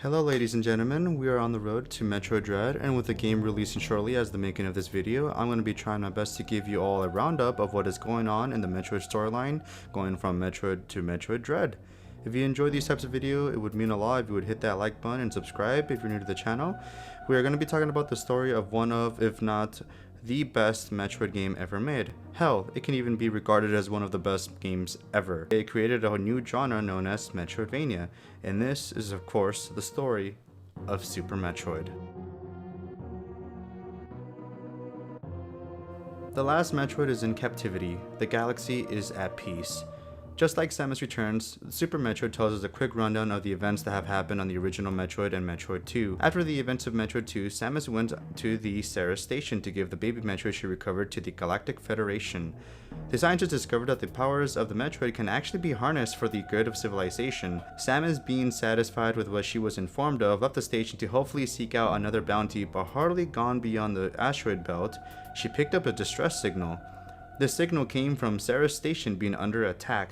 Hello ladies and gentlemen, we are on the road to Metroid Dread, and with the game releasing shortly as the making of this video, I'm going to be trying my best to give you all a roundup of what is going on in the Metroid storyline, going from Metroid to Metroid Dread. If you enjoy these types of video, it would mean a lot if you would hit that like button and subscribe if you're new to the channel. We are going to be talking about the story of one of, if not the best Metroid game ever made. Hell, it can even be regarded as one of the best games ever. It created a new genre known as Metroidvania, and this is of course the story of Super Metroid. The last Metroid is in captivity, the galaxy is at peace. Just like Samus Returns, Super Metroid tells us a quick rundown of the events that have happened on the original Metroid and Metroid 2. After the events of Metroid 2, Samus went to the Ceres station to give the baby Metroid she recovered to the Galactic Federation. The scientists discovered that the powers of the Metroid can actually be harnessed for the good of civilization. Samus, being satisfied with what she was informed of, left the station to hopefully seek out another bounty, but hardly gone beyond the asteroid belt, she picked up a distress signal. The signal came from Ceres station being under attack.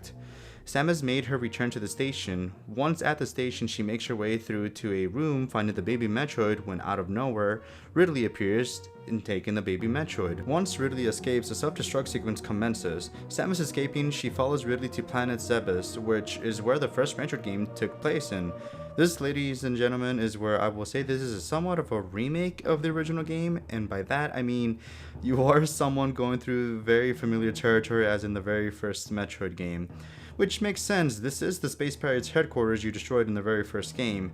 Samus made her return to the station. Once at the station, she makes her way through to a room, finding the baby Metroid, when out of nowhere, Ridley appears and taking the baby Metroid. Once Ridley escapes, the self-destruct sequence commences. Samus escaping, she follows Ridley to planet Zebes, which is where the first Metroid game took place in. This, ladies and gentlemen, is where I will say this is somewhat of a remake of the original game, and by that I mean you are someone going through very familiar territory as in the very first Metroid game. Which makes sense, this is the Space Pirates headquarters you destroyed in the very first game.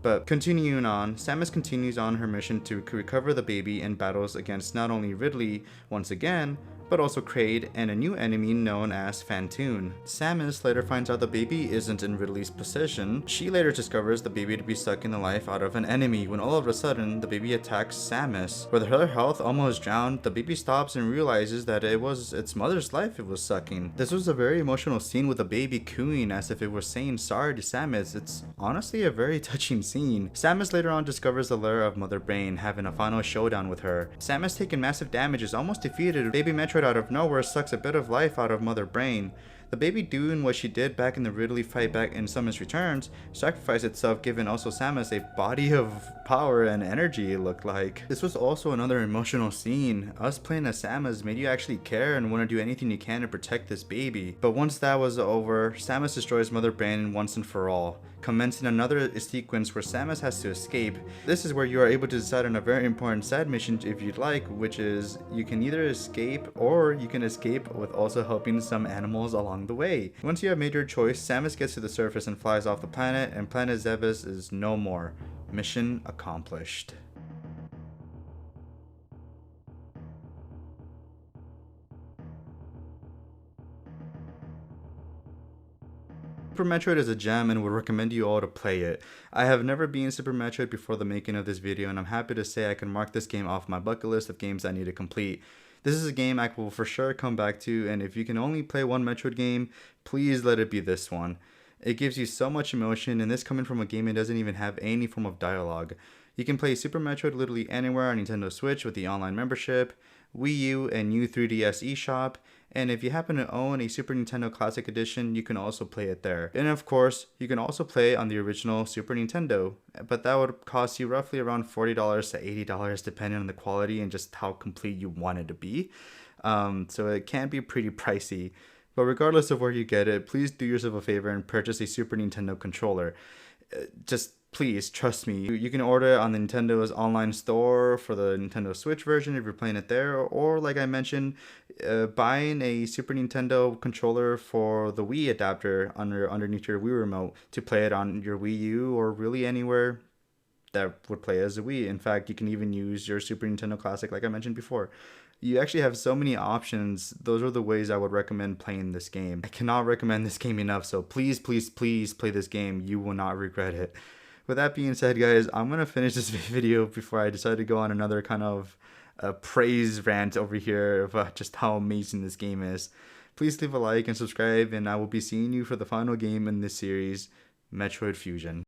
But continuing on, Samus continues on her mission to recover the baby and battles against not only Ridley once again, but also Kraid and a new enemy known as Phantoon. Samus later finds out the baby isn't in Ridley's possession. She later discovers the baby to be sucking the life out of an enemy when all of a sudden the baby attacks Samus. With her health almost drowned, the baby stops and realizes that it was its mother's life it was sucking. This was a very emotional scene with the baby cooing as if it was saying sorry to Samus. It's honestly a very touching scene. Samus later on discovers the lair of Mother Brain, having a final showdown with her. Samus, taking massive damage, is almost defeated. Baby Metroid out of nowhere sucks a bit of life out of Mother Brain. The baby, doing what she did back in the Ridley fight back in Samus Returns, sacrificed itself, giving also Samus a body of power and energy, it looked like. This was also another emotional scene. Us playing as Samus made you actually care and want to do anything you can to protect this baby. But once that was over, Samus destroys Mother Brain once and for all, commencing another sequence where Samus has to escape. This is where you are able to decide on a very important side mission if you'd like, which is you can either escape or you can escape with also helping some animals along the way. Once you have made your choice, Samus gets to the surface and flies off the planet, and planet Zebes is no more. Mission accomplished. Super Metroid is a gem and would recommend you all to play it. I have never been Super Metroid before the making of this video, and I'm happy to say I can mark this game off my bucket list of games I need to complete. This is a game I will for sure come back to, and if you can only play one Metroid game, please let it be this one. It gives you so much emotion, and this coming from a game that doesn't even have any form of dialogue. You can play Super Metroid literally anywhere on Nintendo Switch with the online membership, Wii U and new 3DS eShop, and if you happen to own a Super Nintendo Classic Edition, you can also play it there. And of course, you can also play on the original Super Nintendo, but that would cost you roughly around $40 to $80 depending on the quality and just how complete you want it to be. So it can be pretty pricey. But regardless of where you get it, please do yourself a favor and purchase a Super Nintendo controller. Just please, trust me. You can order it on the Nintendo's online store for the Nintendo Switch version if you're playing it there, or like I mentioned, buying a Super Nintendo controller for the Wii adapter underneath your Wii remote to play it on your Wii U or really anywhere that would play as a Wii. In fact, you can even use your Super Nintendo Classic like I mentioned before. You actually have so many options. Those are the ways I would recommend playing this game. I cannot recommend this game enough, so please, please, please play this game. You will not regret it. With that being said, guys, I'm going to finish this video before I decide to go on another kind of praise rant over here of just how amazing this game is. Please leave a like and subscribe, and I will be seeing you for the final game in this series, Metroid Fusion.